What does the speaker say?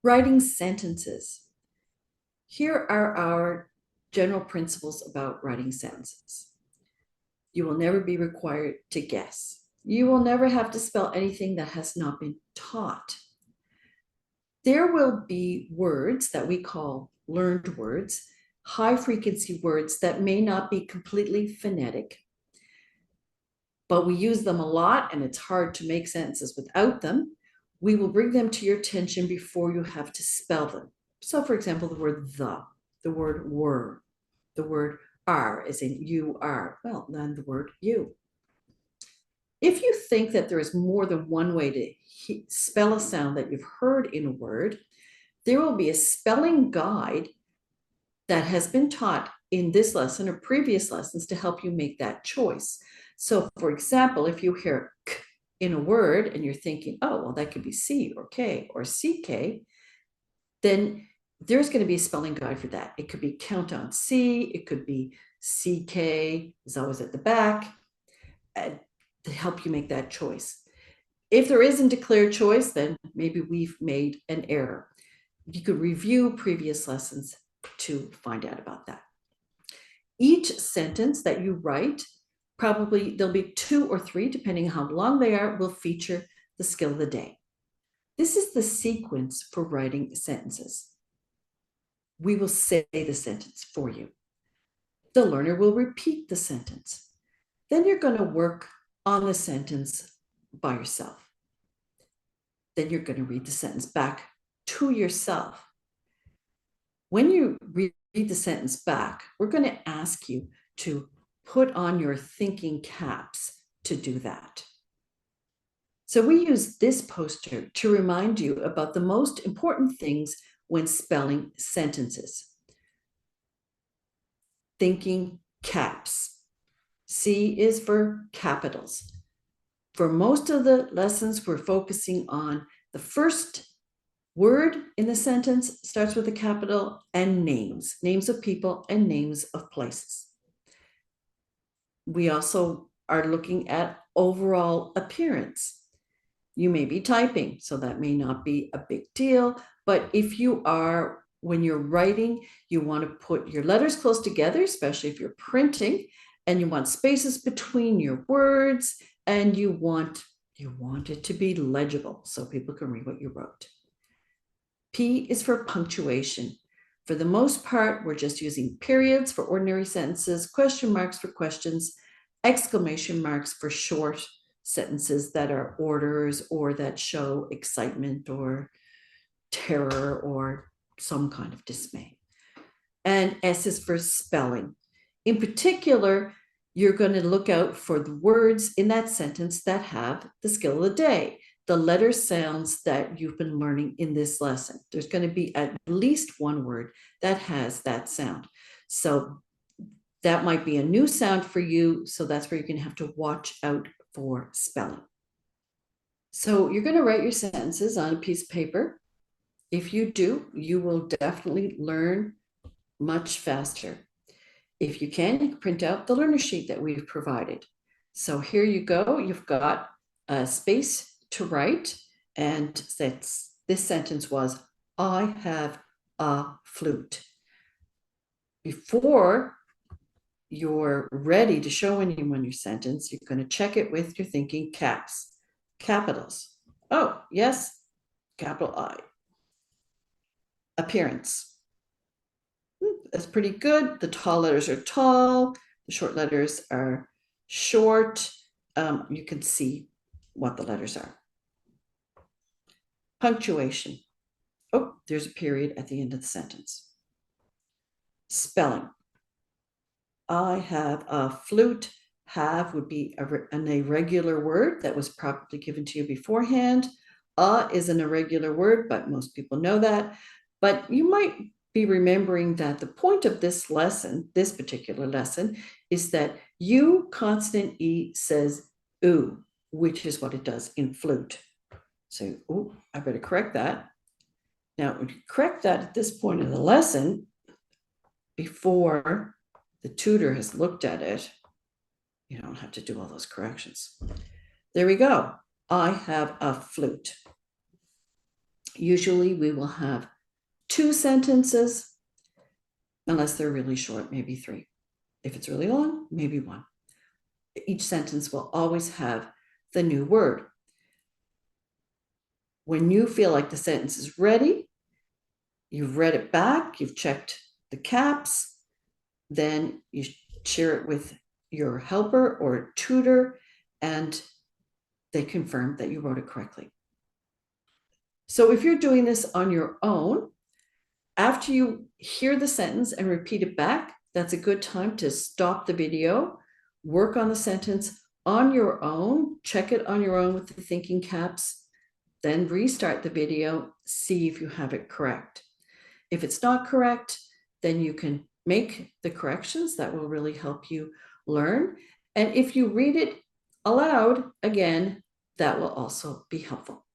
Writing sentences. Here are our general principles about writing sentences. You will never be required to guess. You will never have to spell anything that has not been taught. There will be words that we call learned words, high frequency words that may not be completely phonetic, but we use them a lot and it's hard to make sentences without them. We will bring them to your attention before you have to spell them. So, for example, the word the word were, the word are, as in you are, well, then the word you. If you think that there is more than one way to spell a sound that you've heard in a word, there will be a spelling guide that has been taught in this lesson or previous lessons to help you make that choice. So, for example, if you hear k in a word and you're thinking, oh, well, that could be C or K or CK, then there's going to be a spelling guide for that. It could be count on C, it could be CK is always at the back to help you make that choice. If there isn't a clear choice, then maybe we've made an error. You could review previous lessons to find out about that. Each sentence that you write, probably there'll be 2 or 3, depending on how long they are, will feature the skill of the day. This is the sequence for writing sentences. We will say the sentence for you. The learner will repeat the sentence. Then you're going to work on the sentence by yourself. Then you're going to read the sentence back to yourself. When you read the sentence back, we're going to ask you to put on your thinking caps to do that. So we use this poster to remind you about the most important things when spelling sentences. Thinking caps. C is for capitals. For most of the lessons, we're focusing on the first word in the sentence starts with a capital and names of people and names of places. We also are looking at overall appearance. You may be typing, so that may not be a big deal, but if you are, when you're writing, you want to put your letters close together, especially if you're printing, and you want spaces between your words, and you want it to be legible so people can read what you wrote. P is for punctuation. For the most part, we're just using periods for ordinary sentences, question marks for questions, exclamation marks for short sentences that are orders or that show excitement or terror or some kind of dismay. And S is for spelling. In particular, you're going to look out for the words in that sentence that have the skill of the day, the letter sounds that you've been learning in this lesson. There's going to be at least one word that has that sound. So that might be a new sound for you. So that's where you're going to have to watch out for spelling. So you're going to write your sentences on a piece of paper. If you do, you will definitely learn much faster. If you can print out the learner sheet that we've provided. So here you go. You've got a space to write, and this sentence was, I have a flute. Before you're ready to show anyone your sentence, you're going to check it with your thinking caps, capitals. Oh, yes, capital I. Appearance. That's pretty good. The tall letters are tall. The short letters are short. You can see what the letters are. Punctuation. Oh, there's a period at the end of the sentence. Spelling. I have a flute. Have would be an irregular word that was probably given to you beforehand. Is an irregular word, but most people know that. But you might be remembering that the point of this lesson, this particular lesson, is that U consonant E says oo, which is what it does in flute. So, oh, I better correct that. Now, when you correct that at this point in the lesson, before the tutor has looked at it, you don't have to do all those corrections. There we go. I have a flute. Usually we will have 2 sentences, unless they're really short, maybe 3. If it's really long, maybe 1. Each sentence will always have the new word. When you feel like the sentence is ready, you've read it back, you've checked the caps, then you share it with your helper or tutor, and they confirm that you wrote it correctly. So if you're doing this on your own, after you hear the sentence and repeat it back, that's a good time to stop the video, work on the sentence on your own, check it on your own with the thinking caps, then restart the video, see if you have it correct. If it's not correct, then you can make the corrections. That will really help you learn. And if you read it aloud, again, that will also be helpful.